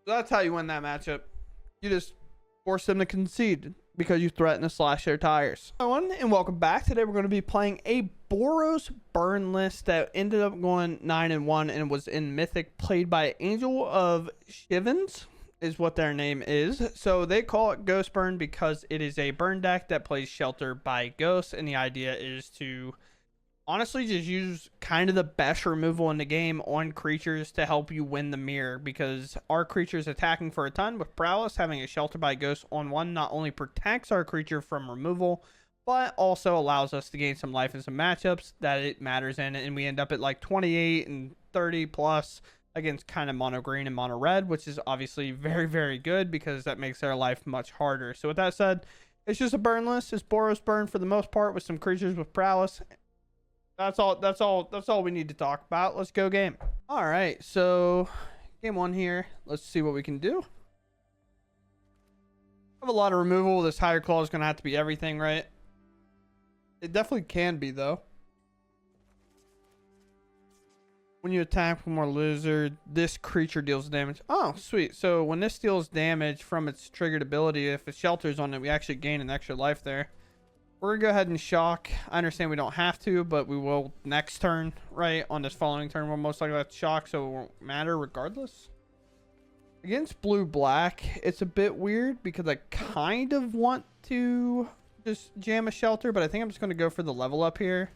That's how you win that matchup. You just force them to concede because you threaten to slash their tires. Hello, and welcome back. Today we're going to be playing a Boros burn list that ended up going 9-1 and was in Mythic, played by Angel of Shivens is what their name is. So they call it Ghost Burn because it is a burn deck that plays Shelter by Ghosts, and the idea is to honestly just use kind of the best removal in the game on creatures to help you win the mirror, because our creatures attacking for a ton with prowess, having a Shelter by Ghost on one not only protects our creature from removal but also allows us to gain some life in some matchups that it matters in, and we end up at like 28 and 30 plus against kind of mono green and mono red, which is obviously very, very good because that makes their life much harder. So with that said, it's just a burn list. It's Boros burn for the most part with some creatures with prowess. That's all we need to talk about. Let's go game. All right, so game one here. Let's see what we can do. I have a lot of removal. This higher claw is going to have to be everything, right? It definitely can be, though. When you attack from more lizard, this creature deals damage. Oh, sweet. So when this deals damage from its triggered ability, if it shelters on it, we actually gain an extra life there. We're going to go ahead and shock. I understand we don't have to, but we will next turn, right? On this following turn, we'll most likely have to shock, so it won't matter regardless. Against blue-black, it's a bit weird because I kind of want to just jam a Shelter, but I think I'm just going to go for the level up here.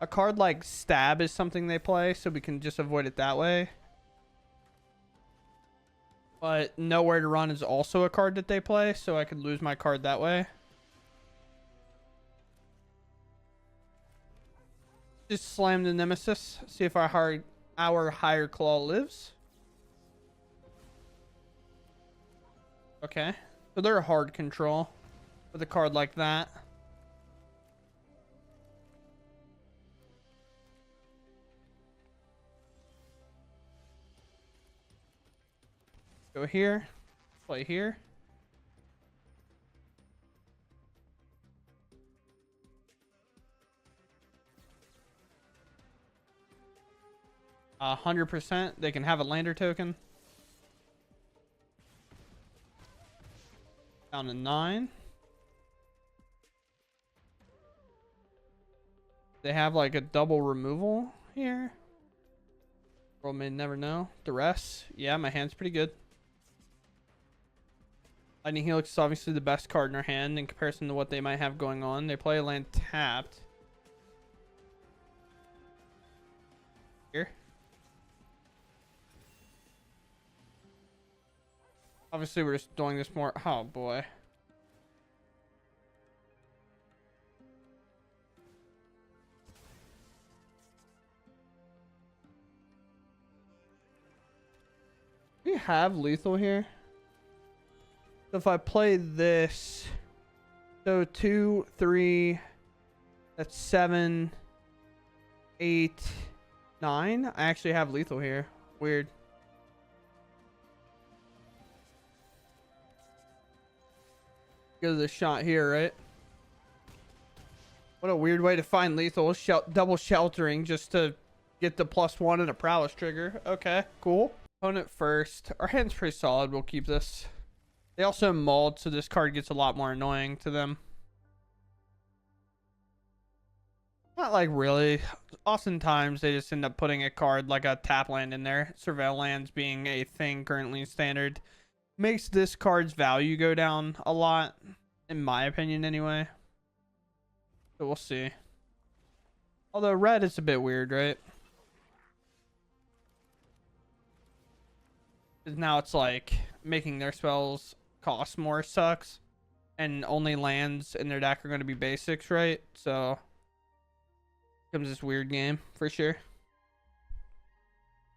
A card like Stab is something they play, so we can just avoid it that way. But Nowhere to Run is also a card that they play, so I could lose my card that way. Just slam the Nemesis. See if our higher claw lives. Okay. So they're a hard control with a card like that. Go here. Play here. 100%. They can have a lander token. Down to 9. They have like a double removal here. World may never know. Duress. Yeah, my hand's pretty good. Lightning Helix is obviously the best card in our hand in comparison to what they might have going on. They play a land tapped. Here. Obviously, we're just doing this more. Oh, boy. We have lethal here. So if I play this, so 2, 3, that's 7, 8, 9. I actually have lethal here. Weird. Go to the shot here, right? What a weird way to find lethal. Double sheltering just to get the +1 and a prowess trigger. Okay, cool. Opponent first. Our hand's pretty solid. We'll keep this. They also mauled, so this card gets a lot more annoying to them. Not like really. Oftentimes, they just end up putting a card like a tap land in there. Surveil lands being a thing currently in standard makes this card's value go down a lot, in my opinion anyway. So we'll see. Although red is a bit weird, right? Because now it's like making their spells cost more sucks, and only lands in their deck are going to be basics, right? So becomes this weird game for sure.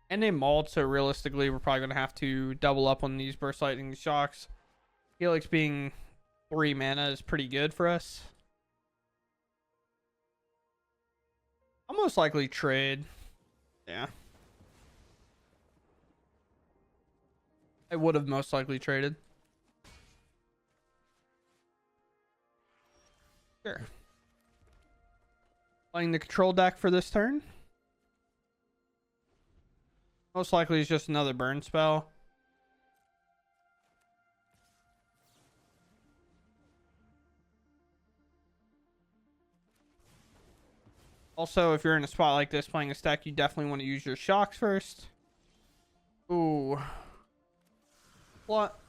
And they mauled, so realistically we're probably going to have to double up on these burst lightning shocks. Helix being 3 mana is pretty good for us. I'll most likely trade. Yeah, I would have most likely traded. Sure. Playing the control deck for this turn. Most likely it's just another burn spell. Also, if you're in a spot like this playing a stack, you definitely want to use your shocks first. Ooh. What?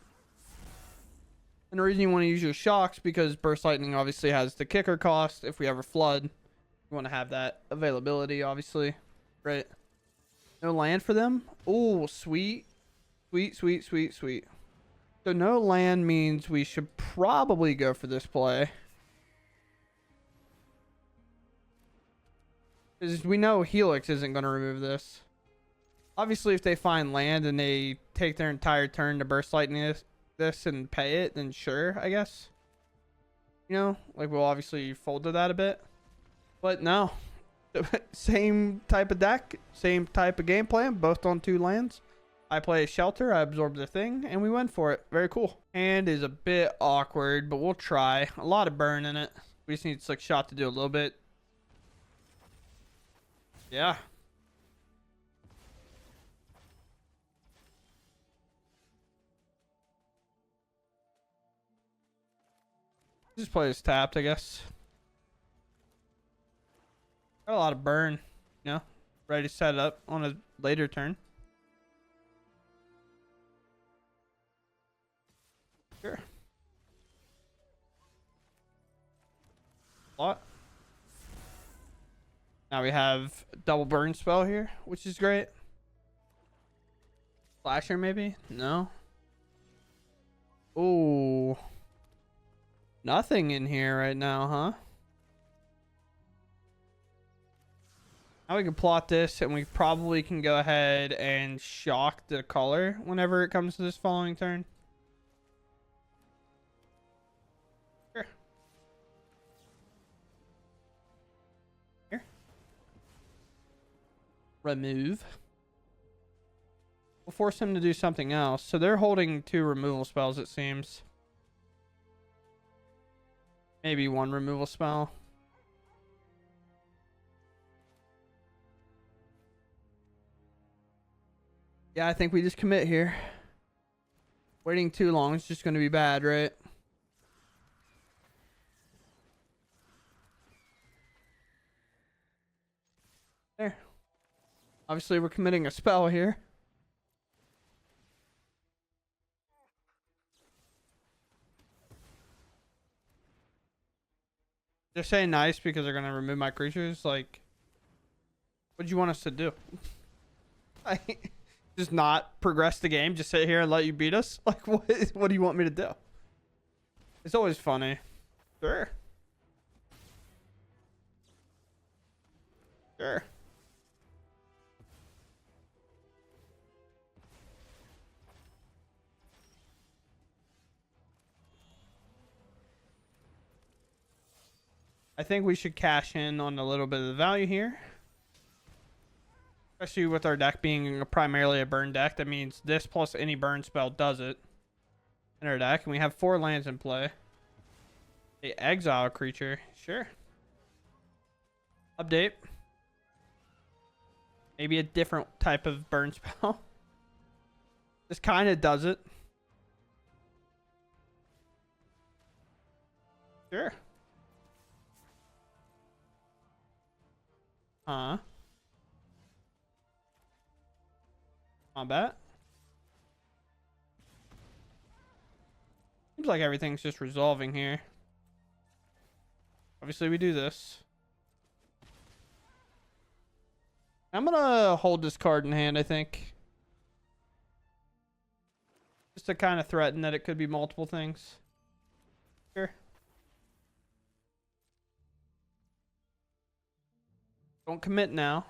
And the reason you want to use your shocks because burst lightning obviously has the kicker cost. If we ever flood, you want to have that availability, obviously, right? No land for them. Ooh, sweet, sweet, sweet, sweet, sweet. So no land means we should probably go for this play. Because we know Helix isn't going to remove this. Obviously, if they find land and they take their entire turn to burst lightning this and pay it, then sure, I guess. You know, like we'll obviously fold to that a bit. But no. Same type of deck, same type of game plan, both on 2 lands. I play a shelter, I absorb the thing, and we went for it. Very cool. Hand is a bit awkward, but we'll try. A lot of burn in it. We just need Slick Shot to do a little bit. Yeah. Just play this tapped, I guess. Got a lot of burn, you know, ready to set it up on a later turn. Sure. Lot. Now we have double burn spell here, which is great. Flasher maybe? No. Ooh. Nothing in here right now, huh? Now we can plot this and we probably can go ahead and shock the color whenever it comes to this following turn. Sure. Here. Remove. We'll force him to do something else. So they're holding 2 removal spells, it seems. Maybe 1 removal spell. Yeah, I think we just commit here. Waiting too long is just going to be bad, right? There. Obviously, we're committing a spell here. They're saying nice because they're going to remove my creatures. Like, what do you want us to do? Just not progress the game, just sit here and let you beat us? Like, what do you want me to do? It's always funny. Sure. Sure. I think we should cash in on a little bit of the value here. Especially with our deck being primarily a burn deck. That means this plus any burn spell does it in our deck. And we have 4 lands in play. A exile creature. Sure. Update. Maybe a different type of burn spell. This kind of does it. Sure. Combat. Seems like everything's just resolving here. Obviously, we do this. I'm gonna hold this card in hand, I think. Just to kind of threaten that it could be multiple things. Sure. Don't commit now.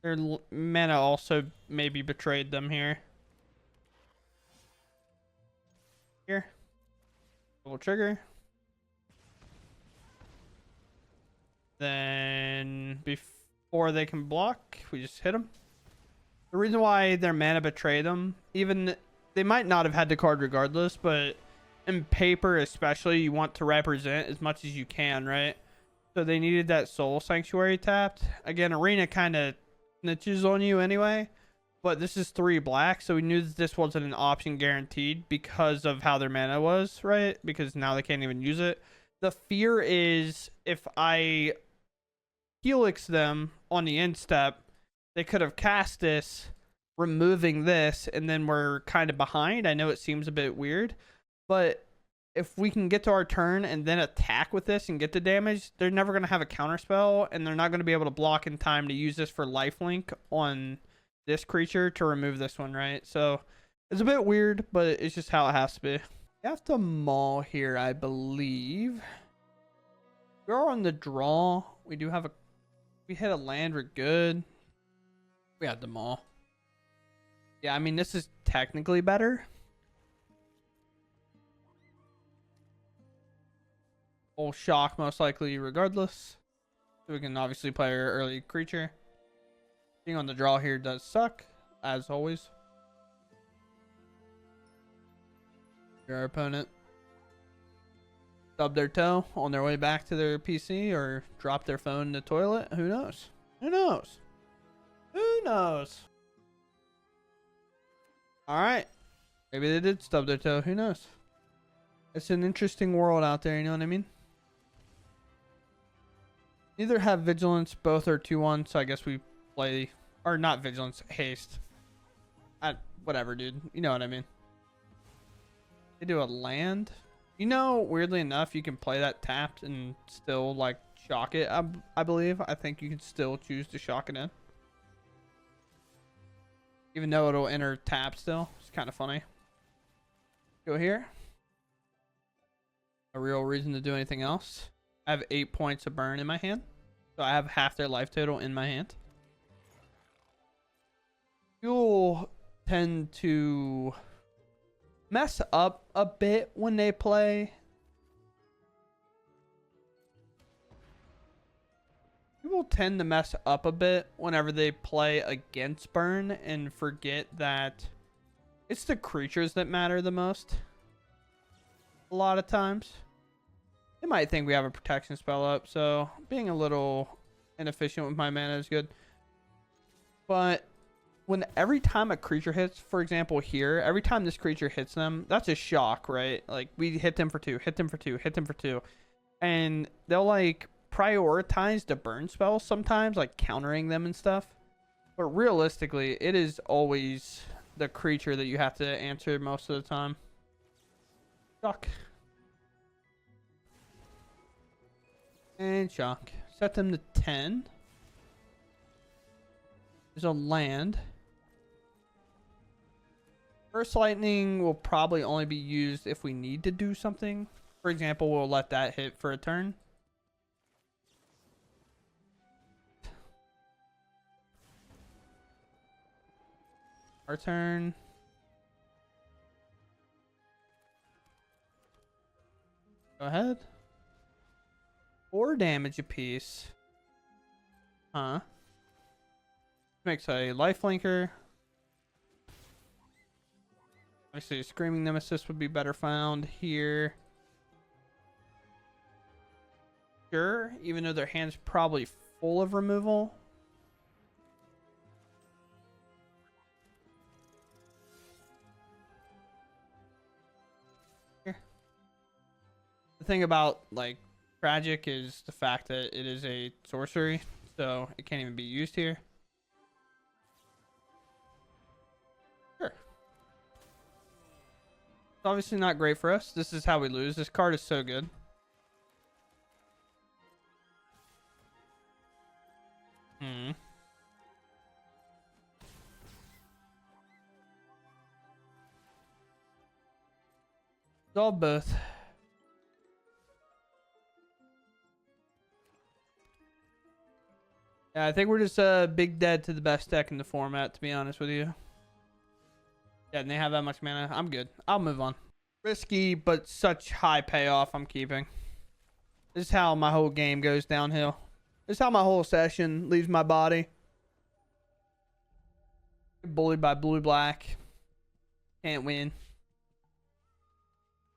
Their mana also maybe betrayed them here. Here. Double trigger. Then before they can block, we just hit them. The reason why their mana betrayed them, even they might not have had the card regardless, but in paper especially, you want to represent as much as you can, right? So they needed that Soul Sanctuary tapped. Again, Arena kind of snitches on you anyway, but this is 3 black, so we knew that this wasn't an option guaranteed because of how their mana was, right? Because now they can't even use it. The fear is if I helix them on the end step, they could have cast this, removing this, and then we're kind of behind. I know it seems a bit weird, but if we can get to our turn and then attack with this and get the damage, they're never going to have a counter spell, and they're not going to be able to block in time to use this for lifelink on this creature to remove this one, right? So it's a bit weird, but it's just how it has to be. You have to maul here, I believe. We're on the draw. We do have a... We hit a land, we're good. We had the maul. Yeah, I mean, this is technically better. Full shock, most likely, regardless. So we can obviously play our early creature. Being on the draw here does suck, as always. Your opponent stub their toe on their way back to their PC or drop their phone in the toilet. Who knows? Who knows? Who knows? Alright. Maybe they did stub their toe. Who knows? It's an interesting world out there, you know what I mean? Neither have vigilance, both are 2-1, so I guess we play, or not vigilance, haste. Whatever, dude. You know what I mean. They do a land. You know, weirdly enough, you can play that tapped and still, like, shock it, I believe. I think you can still choose to shock it in. Even though it'll enter tap still. It's kind of funny. Go here. A real reason to do anything else. I have 8 points of burn in my hand. So I have half their life total in my hand. You'll tend to mess up a bit when they play. People tend to mess up a bit whenever they play against burn and forget that it's the creatures that matter the most. A lot of times. They might think we have a protection spell up, so being a little inefficient with my mana is good. But when every time a creature hits, for example here, every time this creature hits them, that's a shock, right? Like, we hit them for 2, hit them for 2, hit them for 2. And they'll, like, prioritize the burn spells sometimes, like countering them and stuff. But realistically, it is always the creature that you have to answer most of the time. Shock. And shock. Set them to 10. There's a land. First lightning will probably only be used if we need to do something. For example, we'll let that hit for a turn. Our turn. Go ahead. 4 damage apiece. Huh. Makes a lifelinker. Obviously, Screaming Nemesis would be better found here. Sure, even though their hand's probably full of removal. Here. The thing about, like, Tragic is the fact that it is a sorcery, so it can't even be used here. Sure. It's obviously not great for us. This is how we lose. This card is so good. Solve both. Yeah, I think we're just big dead to the best deck in the format, to be honest with you. Yeah, and they have that much mana. I'm good. I'll move on. Risky, but such high payoff I'm keeping. This is how my whole game goes downhill. This is how my whole session leaves my body. Bullied by blue-black. Can't win.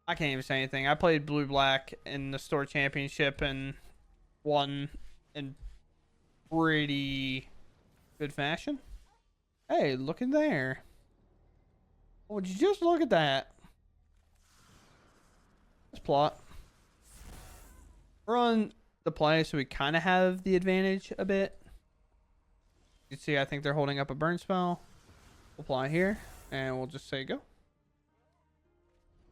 I can't even say anything. I played blue-black in the store championship and won in pretty good fashion. Hey, look in there. Would you just look at that? Let's plot. We're on the play, so we kind of have the advantage a bit. You can see, I think they're holding up a burn spell. We'll apply here, and we'll just say go.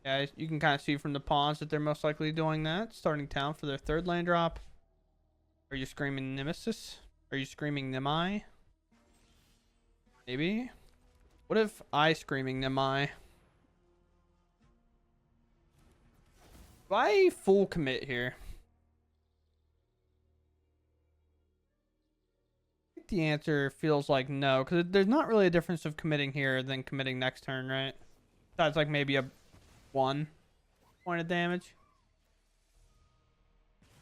Yeah, you can kind of see from the pawns that they're most likely doing that. Starting town for their third land drop. Are you screaming Nemesis? Are you screaming Nemai? Maybe. What if I screaming Nemai? Do I full commit here? I think the answer feels like no, because there's not really a difference of committing here than committing next turn, right? Besides like maybe a 1 point of damage.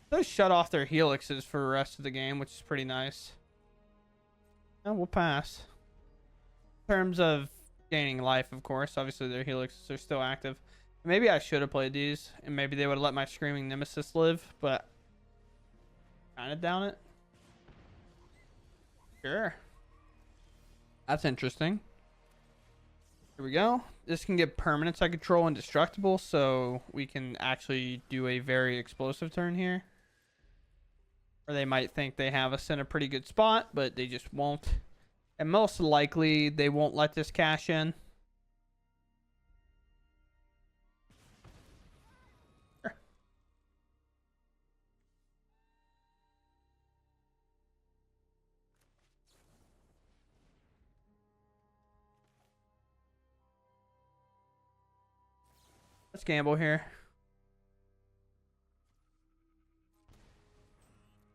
Those shut off their helixes for the rest of the game, which is pretty nice. And we'll pass. In terms of gaining life, of course, obviously their helixes are still active. Maybe I should have played these, and maybe they would have let my screaming Nemesis live, but kind of down it. Sure. That's interesting. Here we go. This can get permanents I control indestructible, so we can actually do a very explosive turn here. Or they might think they have us in a pretty good spot, but they just won't. And most likely, they won't let this cash in. Sure. Let's gamble here.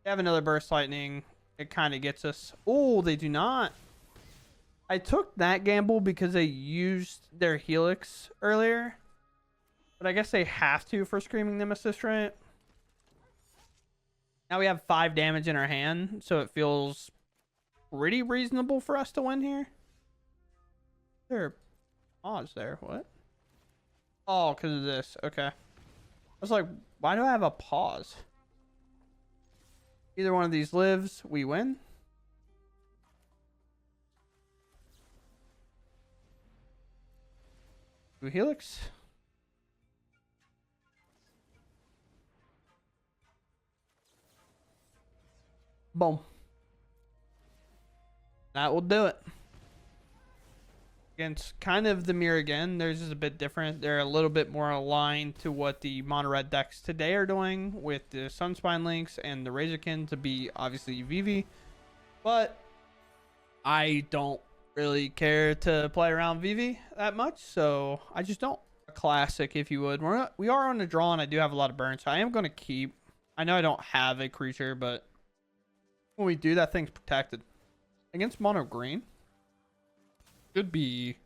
They have another burst lightning. It kind of gets us. Oh, they do not. I took that gamble because they used their helix earlier. But I guess they have to for Screaming Nemesis, right? Now we have 5 damage in our hand, so it feels pretty reasonable for us to win here. There, pause there. What? Oh, because of this. Okay. I was like, why do I have a pause? Either one of these lives, we win. Blue helix. Boom. That will do it. Against kind of the mirror again. Theirs is a bit different. They're a little bit more aligned to what the mono red decks today are doing with the Sunspine Links and the Razorkin to be obviously Vivi. But I don't really care to play around Vivi that much, so I just don't. A classic, if you would. We are on the draw, and I do have a lot of burn, so I am going to keep. I know I don't have a creature, but when we do, that thing's protected. Against mono green. Should be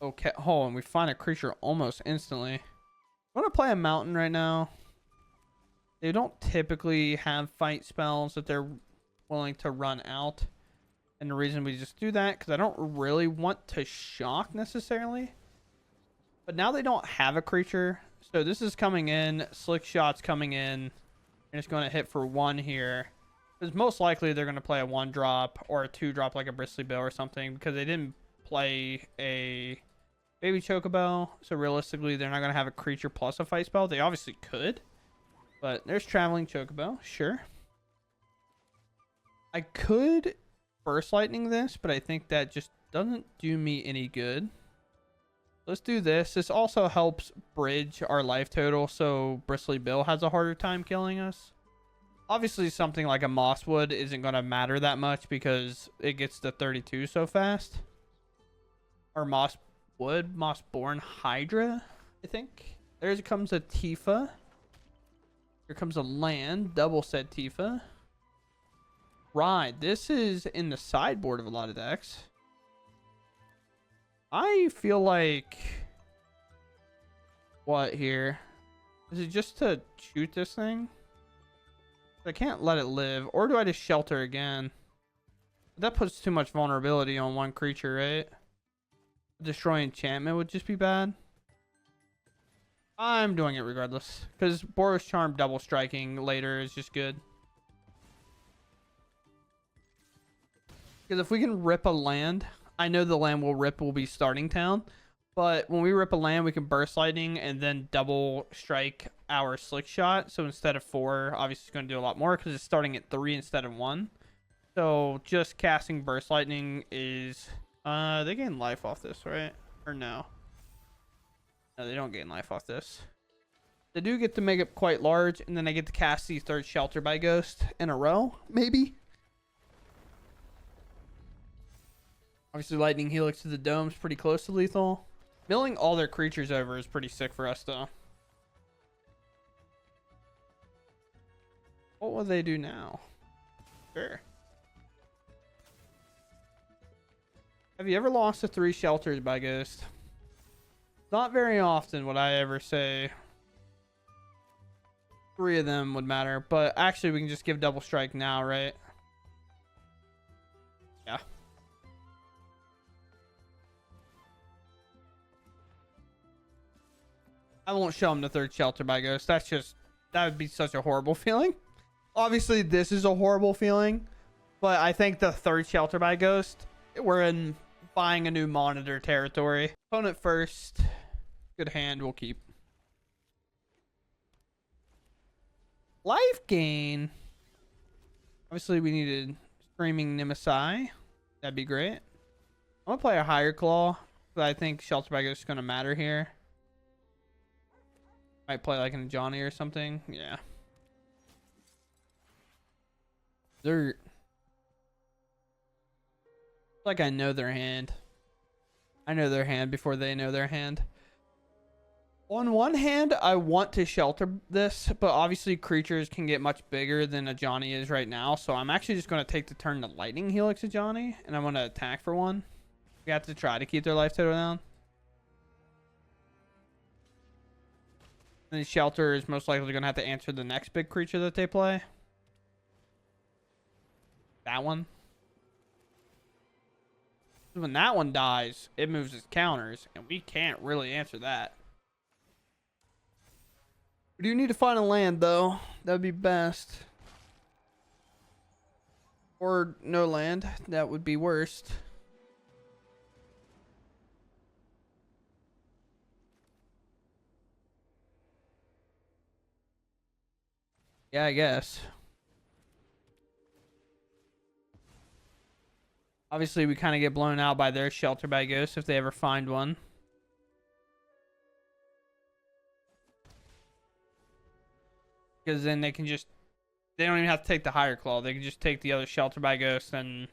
okay. Oh, and we find a creature almost instantly. I'm going to play a mountain right now. They don't typically have fight spells that they're willing to run out. And the reason we just do that, because I don't really want to shock necessarily. But now they don't have a creature. So this is coming in. Slick Shot's coming in. And it's going to hit for 1 here. Because most likely they're going to play a 1-drop or a 2-drop like a Bristly Bill or something. Because they didn't play a Baby Chocobo. So realistically, they're not going to have a creature plus a fight spell. They obviously could. But there's Traveling Chocobo. Sure. I could Burst Lightning this, but I think that just doesn't do me any good. Let's do this. This also helps bridge our life total, so Bristly Bill has a harder time killing us. Obviously, something like a Mosswood isn't going to matter that much because it gets to 32 so fast. Or Mosswood, Mossborn Hydra, I think. There comes a Tifa. Here comes a land, double set Tifa. Right, this is in the sideboard of a lot of decks. I feel like... What here? Is it just to shoot this thing? I can't let it live. Or do I just shelter again? That puts too much vulnerability on one creature, right? Destroy enchantment would just be bad. I'm doing it regardless. Because Boros Charm double striking later is just good. Because if we can rip a land, I know the land we'll rip will be starting town. But when we rip a land, we can Burst Lightning and then double strike our slick shot. So instead of 4, obviously it's going to do a lot more because it's starting at 3 instead of 1. So just casting burst lightning is they gain life off this, right? Or no? No, they don't gain life off this. They do get to make it quite large, and then they get to cast the 3rd Shelter by Ghost in a row, maybe. Obviously, Lightning Helix to the dome's pretty close to lethal. Milling all their creatures over is pretty sick for us, though. What will they do now? Sure. Have you ever lost to 3 Shelters by Ghost? Not very often would I ever say 3 of them would matter, but actually we can just give double strike now, right? Yeah. I won't show him the 3rd Shelter by Ghost. That would be such a horrible feeling. Obviously this is a horrible feeling, but I think the 3rd Shelter by Ghost, we're in buying a new monitor territory. Opponent first. Good hand, we'll keep. Life gain. Obviously we needed Screaming Nemesis. That'd be great. I'm gonna play a Higher Claw, but I think Shelter by Ghost is gonna matter here. Might play like in a Johnny or something. Yeah. They're like, I know their hand. I know their hand before they know their hand. On one hand, I want to shelter this, but obviously creatures can get much bigger than a Johnny is right now. So I'm actually just going to take the turn to Lightning Helix a Johnny, and I'm going to attack for 1. We have to try to keep their life total down. And the shelter is most likely going to have to answer the next big creature that they play. That one. When that one dies, it moves its counters, and we can't really answer that. We do need to find a land, though. That would be best. Or no land. That would be worst. Yeah, I guess. Obviously, we kind of get blown out by their Shelter by Ghost if they ever find one. Because then they can just... They don't even have to take the Higher Claw. They can just take the other Shelter by Ghost, and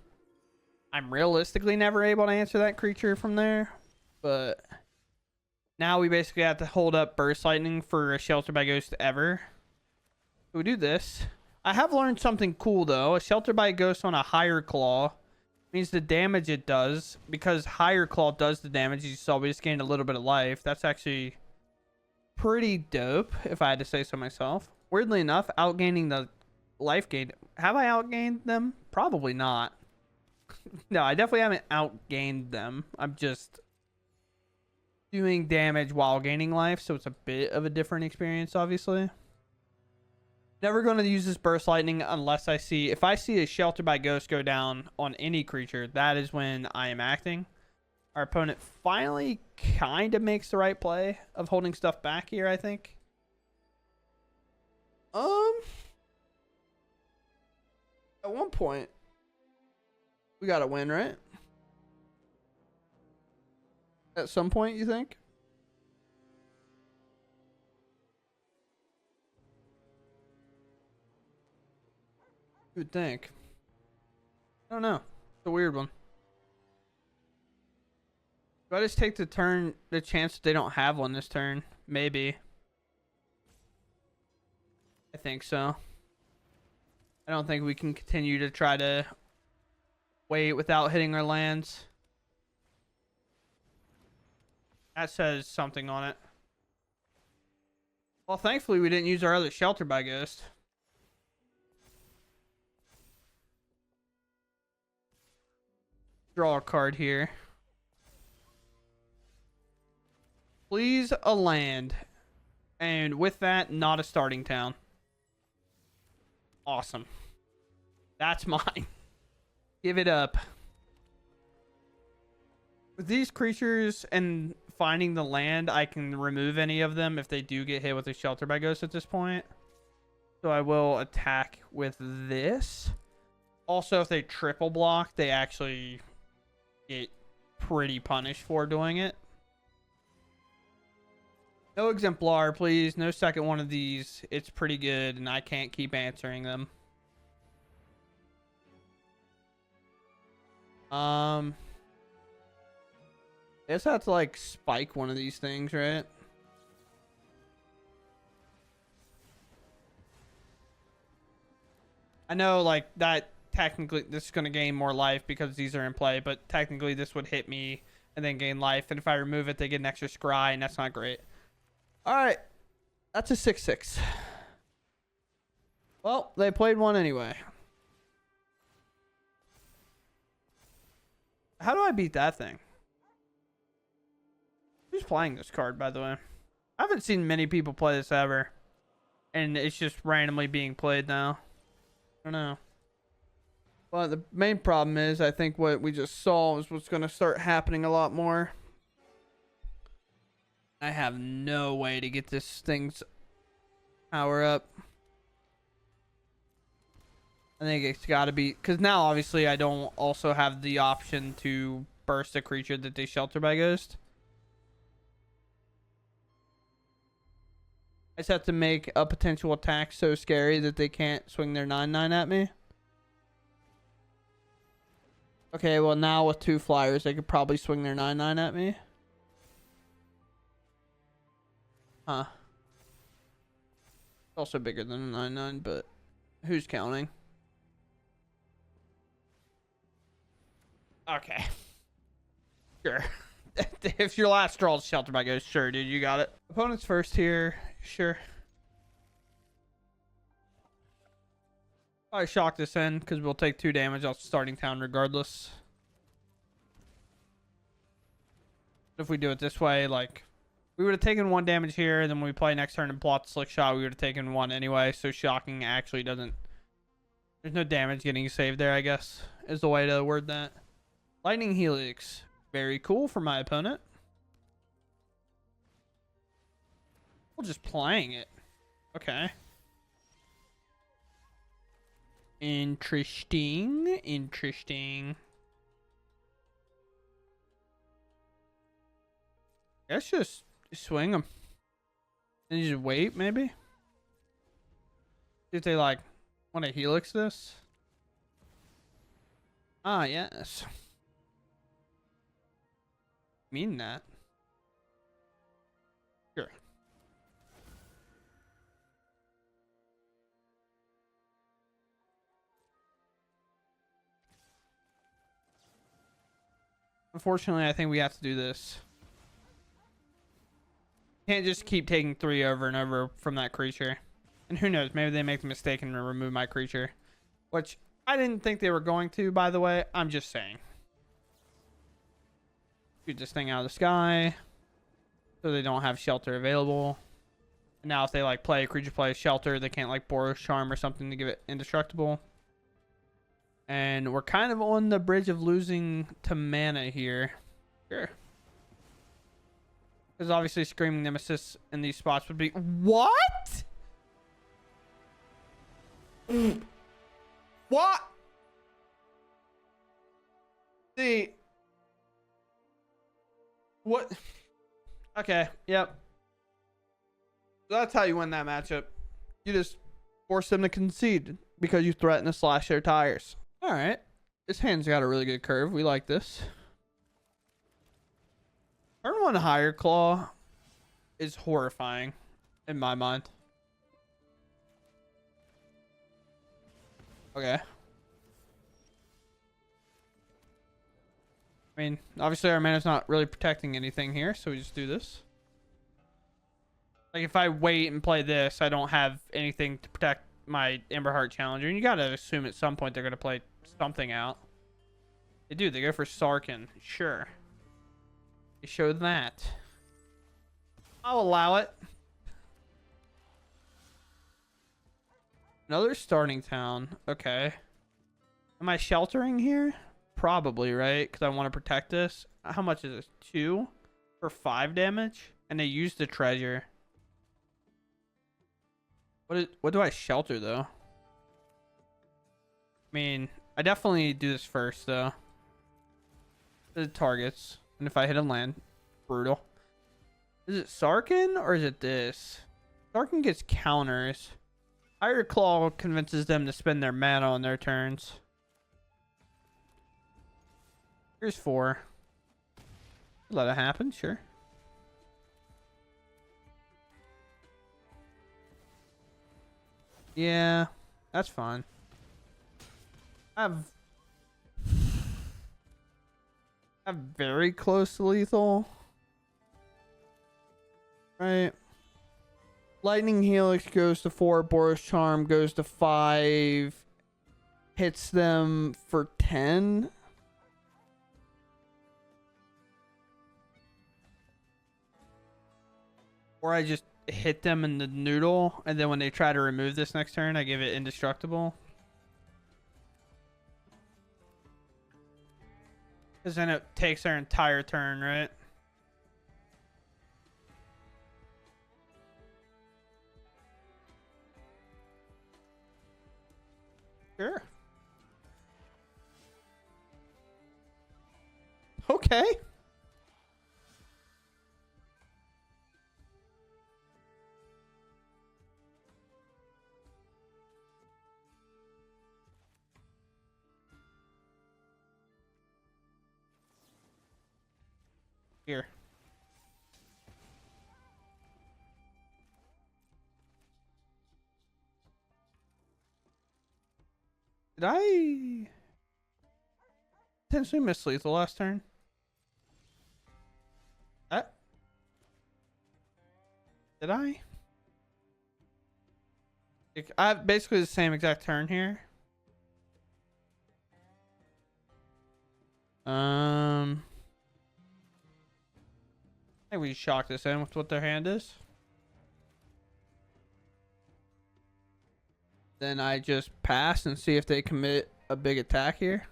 I'm realistically never able to answer that creature from there. But now we basically have to hold up Burst Lightning for a Shelter by Ghost ever. So we do this. I have learned something cool, though. A Shelter by Ghost on a Higher Claw means the damage it does, because Higher Claw does the damage. You saw we just gained a little bit of life. That's actually pretty dope, if I had to say so myself. Weirdly enough, outgaining the life gain. Have I outgained them? Probably not. No, I definitely haven't outgained them. I'm just doing damage while gaining life, so it's a bit of a different experience, obviously. Never going to use this Burst Lightning unless I see... If I see a Shelter by Ghost go down on any creature, that is when I am acting. Our opponent finally kind of makes the right play of holding stuff back here, I think. At one point, we got to win, right? At some point, you think? You would think. I don't know. It's a weird one. Do I just take the turn, the chance that they don't have one this turn? Maybe. I think so. I don't think we can continue to try to wait without hitting our lands. That says something on it. Well, thankfully we didn't use our other Shelter by Ghost. Draw a card here. Please a land. And with that, not a starting town. Awesome. That's mine. Give it up. With these creatures and finding the land, I can remove any of them if they do get hit with a shelter by ghost at this point. So I will attack with this. Also, if they triple block, they actually get pretty punished for doing it. No exemplar, please. No second one of these. It's pretty good, and I can't keep answering them. I guess I have to like spike one of these things, right? I know like that technically this is going to gain more life because these are in play, but technically this would hit me and then gain life. And if I remove it, they get an extra scry, and that's not great. All right. That's a 6/6. Well, they played one anyway. How do I beat that thing? Who's playing this card, by the way? I haven't seen many people play this ever. And it's just randomly being played now. I don't know. Well, the main problem is I think what we just saw is what's going to start happening a lot more. I have no way to get this thing's power up. I think it's got to be... Because now, obviously, I don't also have the option to burst a creature that they shelter by ghost. I just have to make a potential attack so scary that they can't swing their 9/9 at me. Okay, well, now with 2 flyers, they could probably swing their 9/9 at me. Huh. Also bigger than a 9/9, but who's counting? Okay. Sure. If your last draw is shelter by ghost, sure, dude, you got it. Opponent's first here. Sure. Probably shock this in because we'll take 2 damage off starting town regardless. If we do it this way, like, we would have taken 1 damage here, and then when we play next turn and plot the slick shot, we would have taken 1 anyway. So shocking actually doesn't... There's no damage getting saved there, I guess, is the way to word that. Lightning Helix. Very cool for my opponent. We're just playing it. Okay. Interesting. Interesting. Let's just swing them. And just wait, maybe? See if they, like, want to helix this. Ah, yes. Mean that. Sure. Unfortunately, I think we have to do this. Can't just keep taking 3 over and over from that creature. And who knows, maybe they make the mistake and remove my creature. Which I didn't think they were going to, by the way. I'm just saying. Shoot this thing out of the sky. So they don't have shelter available. And now if they like play a creature play a shelter, they can't like Boros Charm or something to give it indestructible. And we're kind of on the bridge of losing to mana here. Sure. Because obviously Screaming Nemesis in these spots would be... What? What? See... What? Okay, yep. That's how you win that matchup. You just force them to concede because you threaten to slash their tires. Alright. This hand's got a really good curve. We like this. Turn 1 Higher Claw is horrifying in my mind. Okay. I mean, obviously our mana's not really protecting anything here, so we just do this. Like, if I wait and play this, I don't have anything to protect my Emberheart Challenger. And you gotta assume at some point they're gonna play something out. They do. They go for Sarkin. Sure. They show that. I'll allow it. Another starting town. Okay. Am I sheltering here? Probably, right? Because I want to protect this. How much is this? 2? for 5 damage, and they use the treasure. What do I shelter though? I mean, I definitely do this first though. The targets, and if I hit a land, brutal. Is it Sarkin or is it this? Sarkin gets counters. Iron Claw convinces them to spend their mana on their turns. Here's 4. Let it happen, sure. Yeah, that's fine. I'm very close to lethal. Right. Lightning Helix goes to 4. Boros Charm goes to 5. Hits them for 10. Or I just hit them in the noodle, and then when they try to remove this next turn, I give it indestructible. Because then it takes their entire turn, right? Sure. Okay. Here. Did I potentially miss lethal last turn? Did I? I have basically the same exact turn here. I think we shock this in with what their hand is. Then I just pass and see if they commit a big attack here.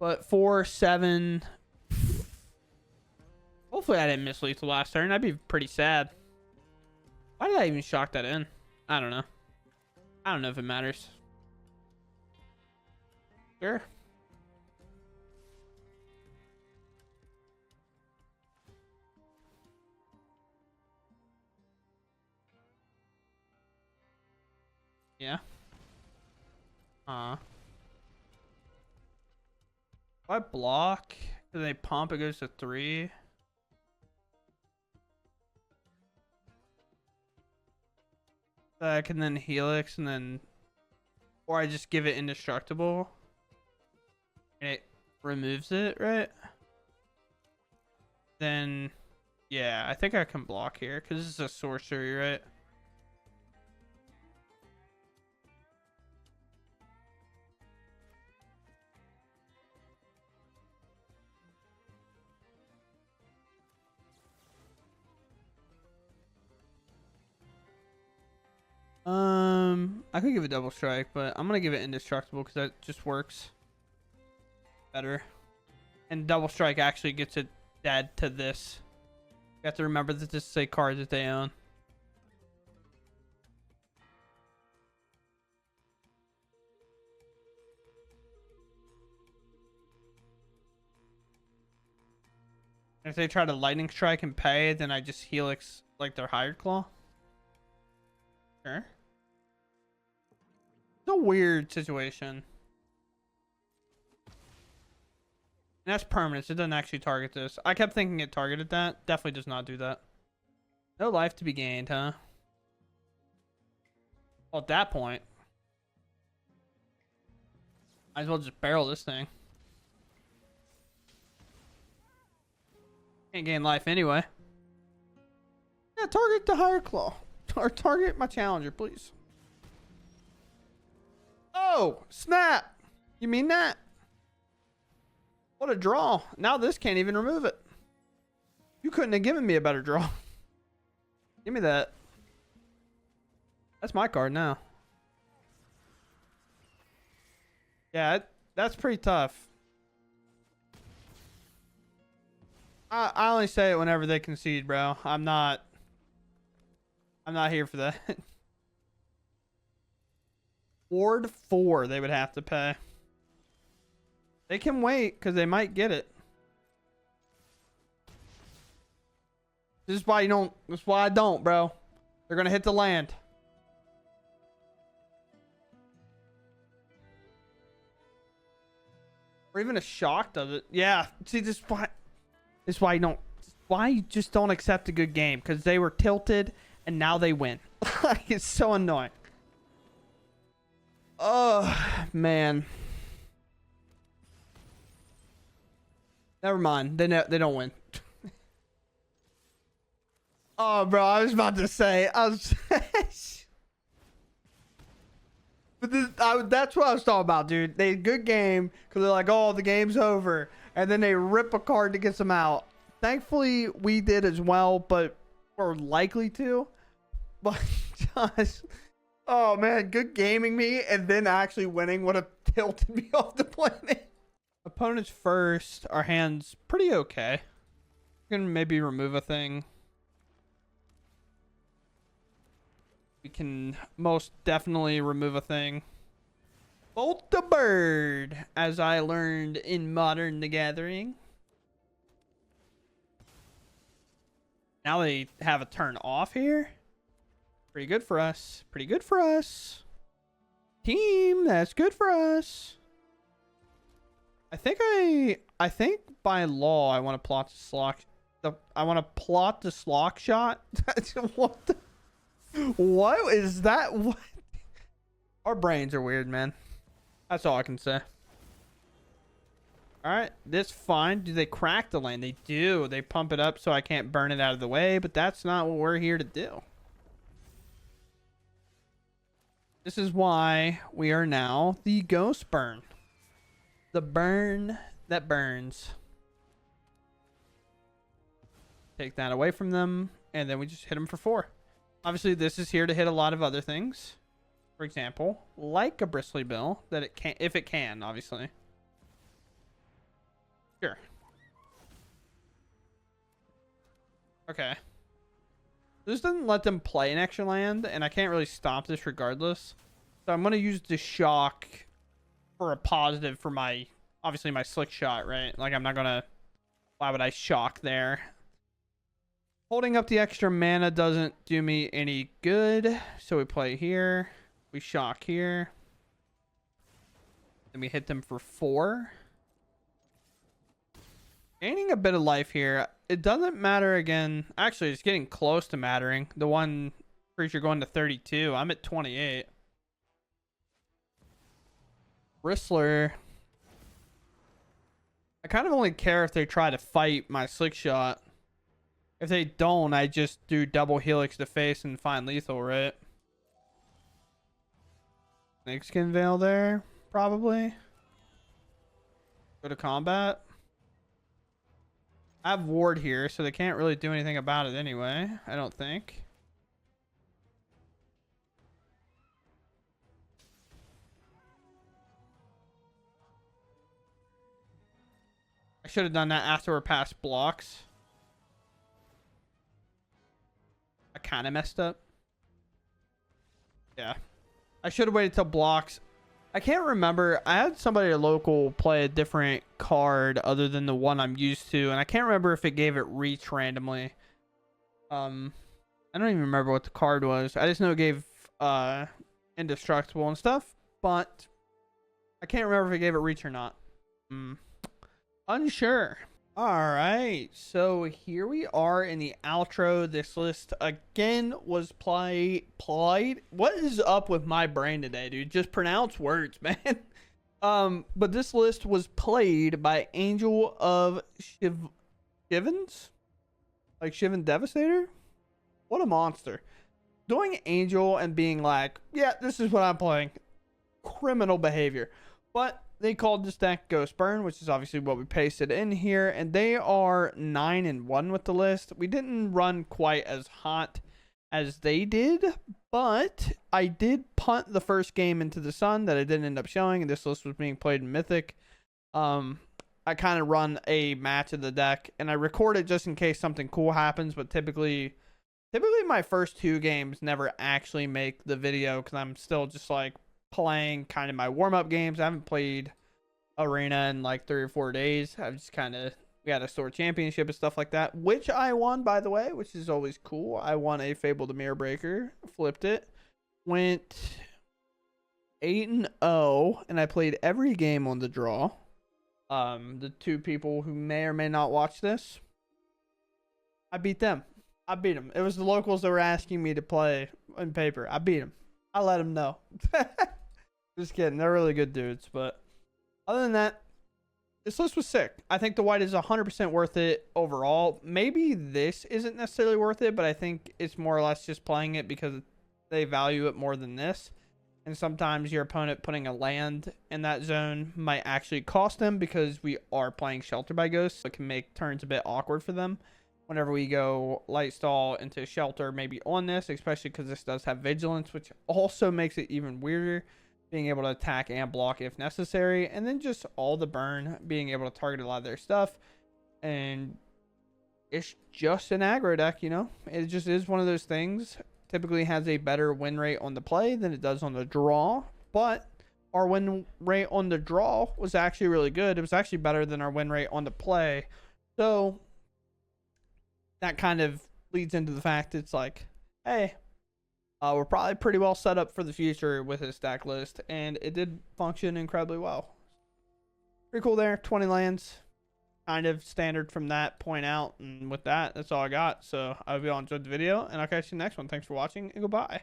But 4, 7. Hopefully I didn't miss lethal last turn. I'd be pretty sad. Why did I even shock that in? I don't know. I don't know if it matters. Sure. Yeah. If I block, do they pump? It goes to 3. I can then Helix and then, or I just give it indestructible and it removes it, right? Then, yeah, I think I can block here because this is a sorcery, right? I could give it double strike, but I'm gonna give it indestructible because that just works better. And double strike actually gets it dead to this. You have to remember that this is a card that they own. If they try to lightning strike and pay, then I just Helix like their hired claw. Sure. It's a weird situation. And that's permanent. It doesn't actually target this. I kept thinking it targeted that. Definitely does not do that. No life to be gained, huh? Well, at that point, might as well just barrel this thing. Can't gain life anyway. Yeah, target the higher claw. Or target my challenger, please. Oh, snap. You mean that? What a draw. Now this can't even remove it. You couldn't have given me a better draw. Give me that. That's my card now. Yeah, that's pretty tough. I only say it whenever they concede, bro. I'm not here for that. Ward 4 they would have to pay. They can wait because they might get it. This is why you don't. This is why I don't, bro. They're gonna hit the land. Or even a shock does it. Yeah. See, this is why you don't. Why you just don't accept a good game, because they were tilted and now they win. Like, it's so annoying. Oh man. Never mind. They don't win. Oh, bro, I was about to say. But that's what I was talking about, dude. They good game because they're like, oh, the game's over, and then they rip a card to get them out. Thankfully, we did as well, but we're likely to. But just, oh man, good gaming me, and then actually winning would have tilted me off the planet. Opponents first. Our hand's pretty okay. We can maybe remove a thing. We can most definitely remove a thing. Bolt the bird, as I learned in Modern the Gathering. Now they have a turn off here. Pretty good for us. Pretty good for us. Team, that's good for us. I think by law I want to plot the slock. I want to plot the slock shot. What the? What is that? What? Our brains are weird, man. That's all I can say. All right, this fine. Do they crack the lane? They do. They pump it up so I can't burn it out of the way, but that's not what we're here to do. This is why we are now the ghost burn. The burn that burns. Take that away from them, and then we just hit them for 4. Obviously, this is here to hit a lot of other things. For example, like a Bristly Bill, that it can, if it can, obviously. Sure. Okay. This doesn't let them play an extra land, and I can't really stop this regardless. So I'm going to use the shock for a positive for my, obviously my slick shot, right? Like, I'm not going to, why would I shock there? Holding up the extra mana doesn't do me any good. So we play here. We shock here. Then we hit them for 4. Gaining a bit of life here. It doesn't matter again. Actually, it's getting close to mattering. The one creature going to 32. I'm at 28. Bristler. I kind of only care if they try to fight my slick shot. If they don't, I just do double helix to face and find lethal, right? Snakeskin Veil there, probably. Go to combat. I have ward here, so they can't really do anything about it anyway, I don't think. I should have done that after we're past blocks. I kind of messed up. Yeah. I should have waited till blocks. I can't remember. I had somebody at local play a different card other than the one I'm used to, and I can't remember if it gave it reach randomly. I don't even remember what the card was. I just know it gave indestructible and stuff, but I can't remember if it gave it reach or not. Unsure. All right, so here we are in the outro. This list again was played. What is up with my brain today, dude? Just pronounce words, man. But this list was played by Angel of Shivens, like Shivan Devastator. What a monster! Doing Angel and being like, yeah, this is what I'm playing. Criminal behavior, but they called this deck Ghost Burn, which is obviously what we pasted in here, and they are 9-1 with the list. We didn't run quite as hot as they did, but I did punt the first game into the sun that I didn't end up showing, and this list was being played in Mythic. I kind of run a match of the deck, and I record it just in case something cool happens. But typically my first 2 games never actually make the video because I'm still just like playing kind of my warm-up games. I haven't played Arena in like 3 or 4 days. I've just kind of, we got a store championship and stuff like that, which I won, by the way, which is always cool. I won a Fable the Mirror Breaker, flipped it, went 8-0, and I played every game on the draw. The 2 people who may or may not watch this, I beat them. I beat them. It was the locals that were asking me to play in paper. I beat them. I let them know. Just kidding. They're really good dudes. But other than that, this list was sick. I think the white is 100% worth it overall. Maybe this isn't necessarily worth it, but I think it's more or less just playing it because they value it more than this. And sometimes your opponent putting a land in that zone might actually cost them because we are playing Shelter by Ghost. So it can make turns a bit awkward for them whenever we go light stall into Shelter, maybe on this, especially because this does have Vigilance, which also makes it even weirder, being able to attack and block if necessary. And then just all the burn, being able to target a lot of their stuff. And it's just an aggro deck, you know? It just is one of those things. Typically has a better win rate on the play than it does on the draw, but our win rate on the draw was actually really good. It was actually better than our win rate on the play. So that kind of leads into the fact it's like, hey, we're probably pretty well set up for the future with this deck list, and it did function incredibly well. Pretty cool there. 20 lands, kind of standard from that point out. And with that, that's all I got. So I hope you all enjoyed the video, and I'll catch you in the next one. Thanks for watching, and goodbye.